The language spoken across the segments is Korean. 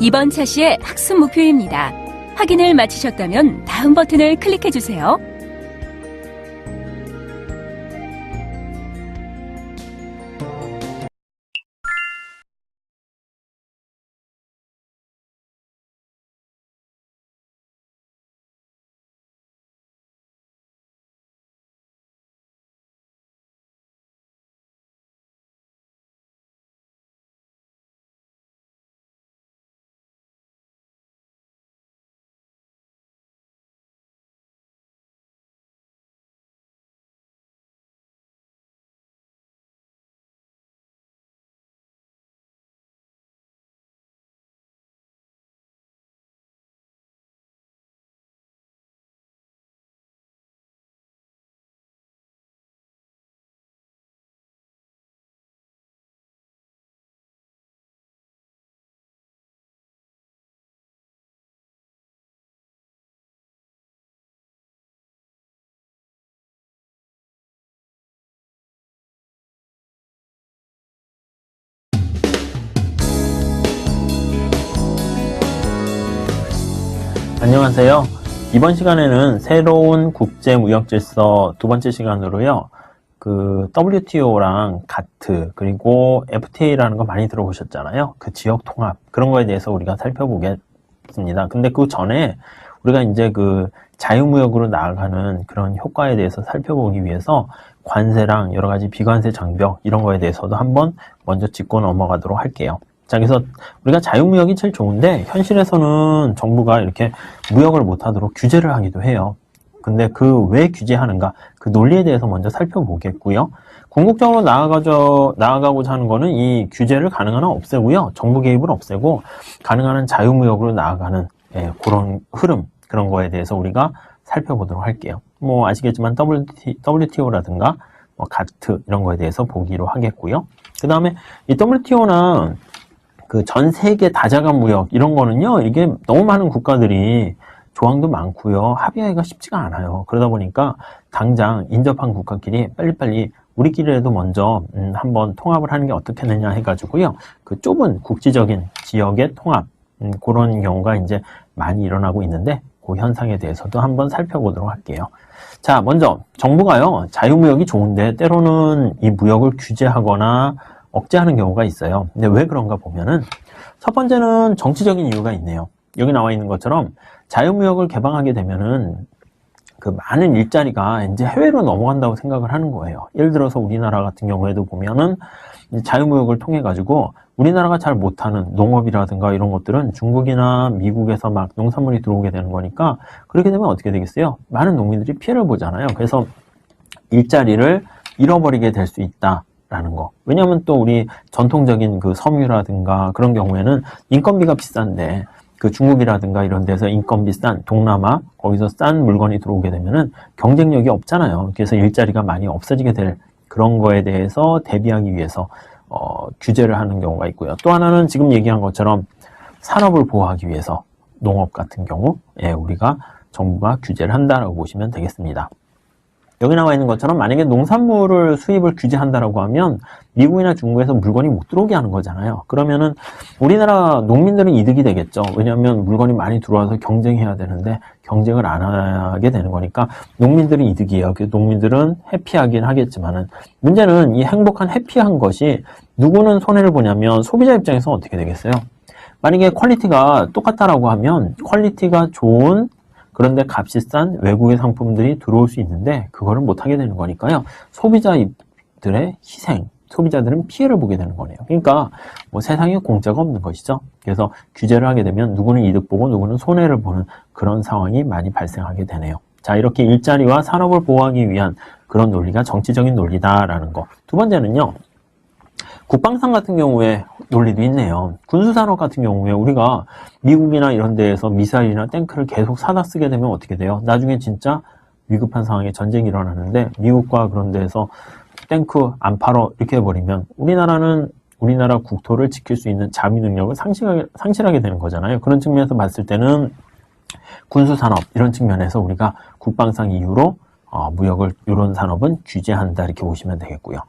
이번 차시의 학습 목표입니다. 확인을 마치셨다면 다음 버튼을 클릭해 주세요. 안녕하세요. 이번 시간에는 새로운 국제무역질서 두 번째 시간으로요. 그 WTO랑 가트 그리고 FTA라는 거 많이 들어보셨잖아요. 그 지역 통합 그런 거에 대해서 우리가 살펴보겠습니다. 근데 그 전에 우리가 이제 그 자유무역으로 나아가는 그런 효과에 대해서 살펴보기 위해서 관세랑 여러 가지 비관세 장벽 이런 거에 대해서도 한번 먼저 짚고 넘어가도록 할게요. 자, 그래서 우리가 자유무역이 제일 좋은데 현실에서는 정부가 이렇게 무역을 못하도록 규제를 하기도 해요. 근데 그 왜 규제하는가 그 논리에 대해서 먼저 살펴보겠고요. 궁극적으로 나아가고자 하는 거는 이 규제를 가능한 한 없애고요. 정부 개입을 없애고 가능한 한 자유무역으로 나아가는 그런 흐름 그런 거에 대해서 우리가 살펴보도록 할게요. 뭐 아시겠지만 WTO라든가 뭐 가트 이런 거에 대해서 보기로 하겠고요. 그 다음에 이 WTO나 그 전 세계 다자간 무역 이런 거는요, 이게 너무 많은 국가들이 조항도 많고요, 합의하기가 쉽지가 않아요. 그러다 보니까 당장 인접한 국가끼리 빨리빨리 우리끼리라도 먼저 한번 통합을 하는 게 어떻겠느냐 해가지고요, 그 좁은 국지적인 지역의 통합 그런 경우가 이제 많이 일어나고 있는데 그 현상에 대해서도 한번 살펴보도록 할게요. 자, 먼저 정부가요, 자유무역이 좋은데 때로는 이 무역을 규제하거나 억제하는 경우가 있어요. 근데 왜 그런가 보면은 첫 번째는 정치적인 이유가 있네요. 여기 나와 있는 것처럼 자유무역을 개방하게 되면은 그 많은 일자리가 이제 해외로 넘어간다고 생각을 하는 거예요. 예를 들어서 우리나라 같은 경우에도 보면은 자유무역을 통해 가지고 우리나라가 잘 못하는 농업이라든가 이런 것들은 중국이나 미국에서 막 농산물이 들어오게 되는 거니까 그렇게 되면 어떻게 되겠어요? 많은 농민들이 피해를 보잖아요. 그래서 일자리를 잃어버리게 될 수 있다. 라는 거. 왜냐하면 또 우리 전통적인 그 섬유라든가 그런 경우에는 인건비가 비싼데 그 중국이라든가 이런 데서 인건비 싼 동남아 거기서 싼 물건이 들어오게 되면은 경쟁력이 없잖아요. 그래서 일자리가 많이 없어지게 될 그런 거에 대해서 대비하기 위해서 규제를 하는 경우가 있고요. 또 하나는 지금 얘기한 것처럼 산업을 보호하기 위해서 농업 같은 경우 우리가 정부가 규제를 한다라고 보시면 되겠습니다. 여기 나와 있는 것처럼 만약에 농산물을 수입을 규제한다라고 하면 미국이나 중국에서 물건이 못 들어오게 하는 거잖아요. 그러면은 우리나라 농민들은 이득이 되겠죠. 왜냐하면 물건이 많이 들어와서 경쟁해야 되는데 경쟁을 안 하게 되는 거니까 농민들은 이득이에요. 농민들은 해피하긴 하겠지만은 문제는 이 행복한 해피한 것이 누구는 손해를 보냐면 소비자 입장에서 어떻게 되겠어요? 만약에 퀄리티가 똑같다라고 하면 퀄리티가 좋은 그런데 값이 싼 외국의 상품들이 들어올 수 있는데 그거를 못하게 되는 거니까요. 소비자들의 희생, 소비자들은 피해를 보게 되는 거네요. 그러니까 뭐 세상에 공짜가 없는 것이죠. 그래서 규제를 하게 되면 누구는 이득 보고 누구는 손해를 보는 그런 상황이 많이 발생하게 되네요. 자, 이렇게 일자리와 산업을 보호하기 위한 그런 논리가 정치적인 논리다라는 거. 두 번째는요. 국방상 같은 경우에 논리도 있네요. 군수산업 같은 경우에 우리가 미국이나 이런 데에서 미사일이나 탱크를 계속 사다 쓰게 되면 어떻게 돼요? 나중에 진짜 위급한 상황에 전쟁이 일어나는데 미국과 그런 데에서 탱크 안 팔어 이렇게 해버리면 우리나라는 우리나라 국토를 지킬 수 있는 자위 능력을 상실하게 되는 거잖아요. 그런 측면에서 봤을 때는 군수산업 이런 측면에서 우리가 국방상 이유로 무역을 이런 산업은 규제한다 이렇게 보시면 되겠고요.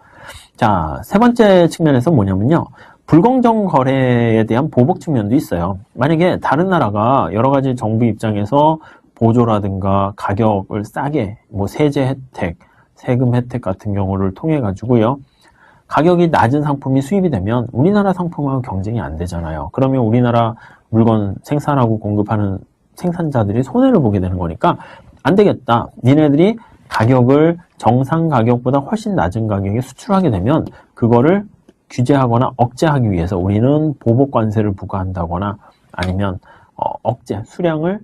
자, 세 번째 측면에서 뭐냐면요. 불공정 거래에 대한 보복 측면도 있어요. 만약에 다른 나라가 여러 가지 정부 입장에서 보조라든가 가격을 싸게, 뭐 세제 혜택, 세금 혜택 같은 경우를 통해 가지고요. 가격이 낮은 상품이 수입이 되면 우리나라 상품하고 경쟁이 안 되잖아요. 그러면 우리나라 물건 생산하고 공급하는 생산자들이 손해를 보게 되는 거니까 안 되겠다. 니네들이 가격을 정상 가격보다 훨씬 낮은 가격에 수출하게 되면 그거를 규제하거나 억제하기 위해서 우리는 보복 관세를 부과한다거나 아니면 억제, 수량을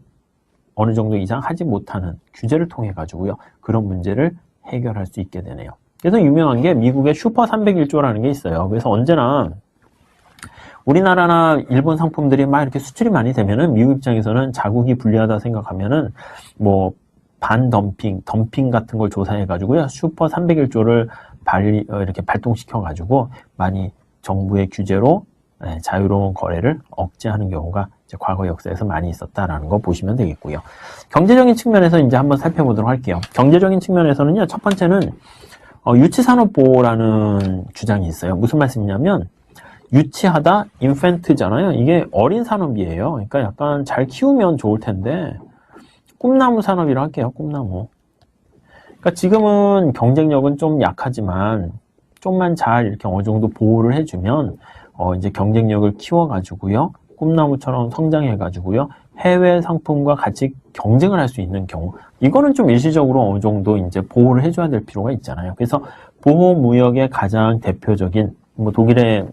어느 정도 이상 하지 못하는 규제를 통해 가지고요. 그런 문제를 해결할 수 있게 되네요. 그래서 유명한 게 미국의 슈퍼 301조라는 게 있어요. 그래서 언제나 우리나라나 일본 상품들이 막 이렇게 수출이 많이 되면은 미국 입장에서는 자국이 불리하다 생각하면은 뭐 반덤핑, 덤핑 같은 걸 조사해 가지고요. 슈퍼 301조를 이렇게 발동시켜 가지고 많이 정부의 규제로 자유로운 거래를 억제하는 경우가 이제 과거 역사에서 많이 있었다라는 거 보시면 되겠고요. 경제적인 측면에서 이제 한번 살펴보도록 할게요. 경제적인 측면에서는요. 첫 번째는 유치산업보호라는 주장이 있어요. 무슨 말씀이냐면 유치하다, 인펜트잖아요. 이게 어린 산업이에요. 그러니까 약간 잘 키우면 좋을 텐데 꿈나무 산업이라 할게요. 꿈나무. 그러니까 지금은 경쟁력은 좀 약하지만 좀만 잘 이렇게 어느 정도 보호를 해주면 이제 경쟁력을 키워가지고요. 꿈나무처럼 성장해가지고요. 해외 상품과 같이 경쟁을 할 수 있는 경우. 이거는 좀 일시적으로 어느 정도 이제 보호를 해줘야 될 필요가 있잖아요. 그래서 보호무역의 가장 대표적인, 뭐 독일의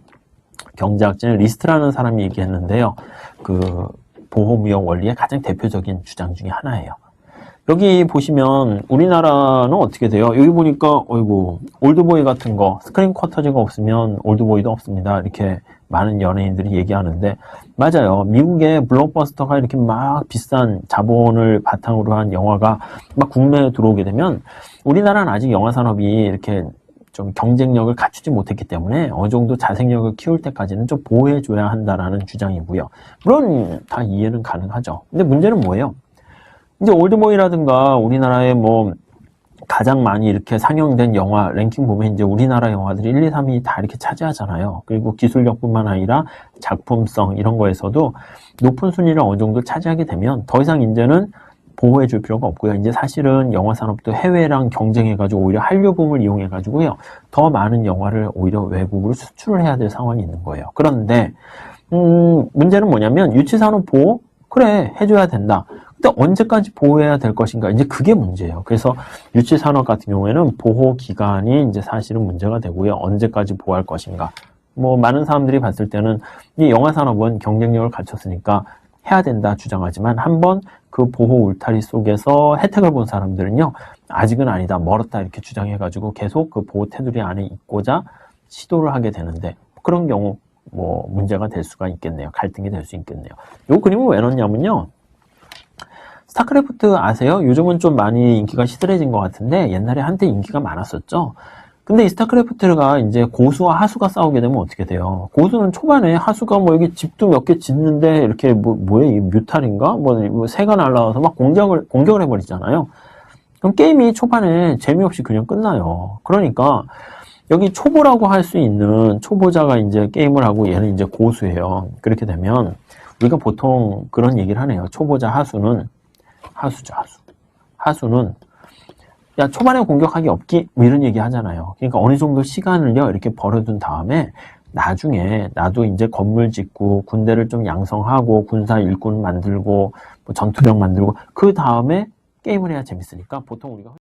경제학자인 리스트라는 사람이 얘기했는데요. 그 보호무역 원리의 가장 대표적인 주장 중에 하나예요. 여기 보시면 우리나라는 어떻게 돼요? 여기 보니까 어이구 올드보이 같은 거 스크린 쿼터제가 없으면 올드보이도 없습니다. 이렇게 많은 연예인들이 얘기하는데 맞아요. 미국의 블록버스터가 이렇게 막 비싼 자본을 바탕으로 한 영화가 막 국내에 들어오게 되면 우리나라는 아직 영화 산업이 이렇게 좀 경쟁력을 갖추지 못했기 때문에 어느 정도 자생력을 키울 때까지는 좀 보호해줘야 한다라는 주장이고요. 물론 다 이해는 가능하죠. 근데 문제는 뭐예요? 이제 올드보이라든가 우리나라에 뭐 가장 많이 이렇게 상영된 영화 랭킹 보면 이제 우리나라 영화들이 1, 2, 3위 다 이렇게 차지하잖아요. 그리고 기술력뿐만 아니라 작품성 이런 거에서도 높은 순위를 어느 정도 차지하게 되면 더 이상 이제는 보호해 줄 필요가 없고요. 이제 사실은 영화 산업도 해외랑 경쟁해가지고 오히려 한류붐을 이용해가지고요. 더 많은 영화를 오히려 외국으로 수출을 해야 될 상황이 있는 거예요. 그런데, 문제는 뭐냐면 유치산업 보호? 그래, 해줘야 된다. 근데 언제까지 보호해야 될 것인가? 이제 그게 문제예요. 그래서 유치산업 같은 경우에는 보호 기간이 이제 사실은 문제가 되고요. 언제까지 보호할 것인가? 뭐 많은 사람들이 봤을 때는 이 영화 산업은 경쟁력을 갖췄으니까 해야 된다 주장하지만 한번 그 보호 울타리 속에서 혜택을 본 사람들은요 아직은 아니다 멀었다 이렇게 주장해가지고 계속 그 보호 테두리 안에 있고자 시도를 하게 되는데 그런 경우 뭐 문제가 될 수가 있겠네요. 갈등이 될 수 있겠네요. 이 그림을 왜 넣냐면요 스타크래프트 아세요? 요즘은 좀 많이 인기가 시들해진 것 같은데 옛날에 한때 인기가 많았었죠. 근데 이 스타크래프트가 이제 고수와 하수가 싸우게 되면 어떻게 돼요? 고수는 초반에 하수가 뭐 여기 집도 몇 개 짓는데 이렇게 뭐야, 이 뮤탈인가? 뭐 새가 날라와서 막 공격을 해버리잖아요. 그럼 게임이 초반에 재미없이 그냥 끝나요. 그러니까 여기 초보라고 할 수 있는 초보자가 이제 게임을 하고 얘는 이제 고수예요. 그렇게 되면 우리가 보통 그런 얘기를 하네요. 초보자 하수는 하수는 야 초반에 공격하기 없기 뭐 이런 얘기 하잖아요. 그러니까 어느 정도 시간을요 이렇게 벌어둔 다음에 나중에 나도 이제 건물 짓고 군대를 좀 양성하고 군사 일꾼 만들고 뭐 전투력 만들고 그 다음에 게임을 해야 재밌으니까 보통 우리가